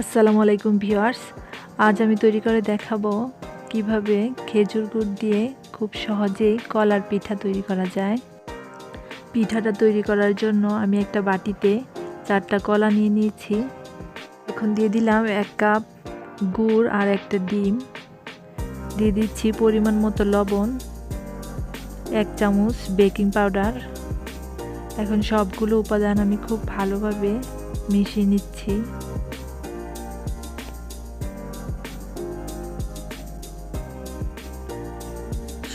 আসসালামু আলাইকুম ভিউয়ার্স, আজ আমি তৈরি করে দেখাবো কিভাবে খেজুর গুড় দিয়ে খুব সহজেই কলার পিঠা তৈরি করা যায়। পিঠাটা তৈরি করার জন্য আমি একটা বাটিতে 4টা কলা নিয়ে নিয়েছি। এখন দিয়ে দিলাম 1 কাপ গুড় আর একটা ডিম, দিয়ে দিচ্ছি পরিমাণ মতো লবণ, 1 চামচ বেকিং পাউডার। এখন সবগুলো উপাদান আমি খুব ভালোভাবে মিশিয়ে নিচ্ছি।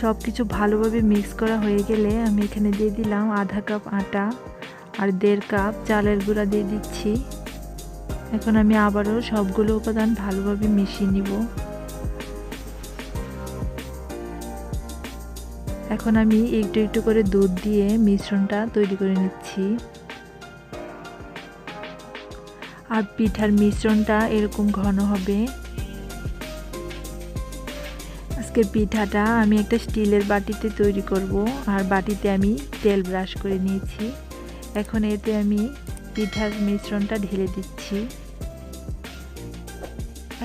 সব কিছু ভালোভাবে মিক্স করা হয়ে গেলে আমি এখানে দিয়ে দিলাম আধা কাপ আটা আর 1.5 কাপ চালের গুঁড়া দিয়ে দিচ্ছি। এখন আমি আবারও সবগুলো উপাদান ভালোভাবে মিশিয়ে নিব। এখন আমি একটু একটু করে দুধ দিয়ে মিশ্রণটা তৈরি করে নিচ্ছি। আর পিঠার মিশ্রণটা এরকম ঘন হবে। আজকের পিঠাটা আমি একটা স্টিলের বাটিতে তৈরি করব, আর বাটিতে আমি তেল ব্রাশ করে নিয়েছি। এখন এতে আমি পিঠার মিশ্রণটা ঢেলে দিচ্ছি।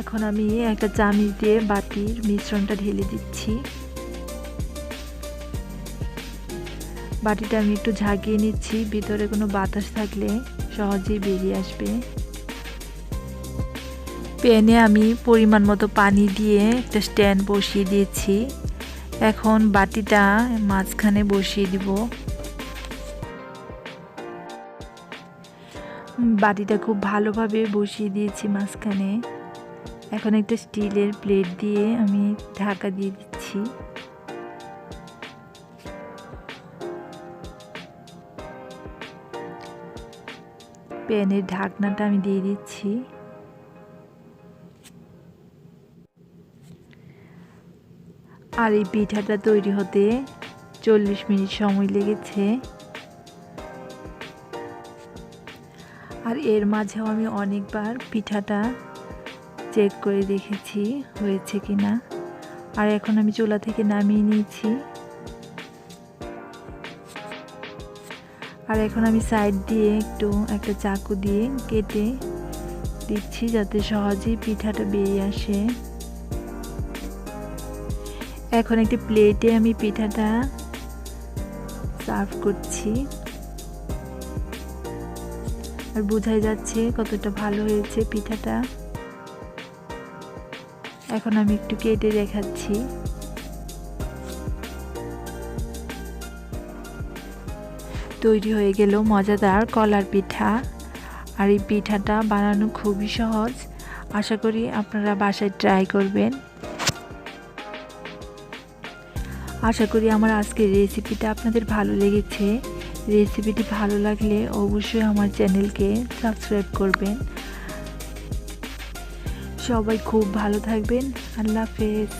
এখন আমি একটা চামচ দিয়ে বাটির মিশ্রণটা ঢেলে দিচ্ছি। বাটিটা আমি একটু ঝাঁকিয়ে নিচ্ছি, ভিতরে কোনো বাতাস থাকলে সহজেই বেরিয়ে আসবে। প্যানে আমি পরিমাণ মতো পানি দিয়ে একটা স্ট্যান্ড বসিয়ে দিয়েছি। এখন বাটিটা মাঝখানে বসিয়ে দিব। বাটিটা খুব ভালোভাবে বসিয়ে দিয়েছি মাঝখানে। এখন একটা স্টিলের প্লেট দিয়ে আমি ঢাকা দিয়ে দিচ্ছি। প্যানের ঢাকনাটা আমি দিয়ে দিচ্ছি। আর এই পিঠাটা তৈরি হতে 40 মিনিট সময় লেগেছে। আর এর মাঝেও আমি অনেকবার পিঠাটা চেক করে দেখেছি হয়েছে কিনা। আর এখন আমি চুলা থেকে নামিয়ে নিয়েছি। আর এখন আমি সাইড দিয়ে একটা চাকু দিয়ে কেটে দিচ্ছি যাতে সহজেই পিঠাটা বেরিয়ে আসে। এখন একটি প্লেটে আমি পিঠাটা সার্ভ করছি। আর বোঝাই যাচ্ছে কতটা ভালো হয়েছে পিঠাটা। এখন আমি একটু কেটে দেখাচ্ছি। তৈরি হয়ে গেল মজাদার কলার পিঠা। আর এই পিঠাটা বানানো খুবই সহজ। আশা করি আপনারা বাসায় ট্রাই করবেন। আশা করি আমার আজকের রেসিপিটা আপনাদের ভালো লেগেছে। রেসিপিটি ভালো লাগলে অবশ্যই আমার চ্যানেলকে সাবস্ক্রাইব করবেন। সবাই খুব ভালো থাকবেন। আল্লাহ হাফেজ।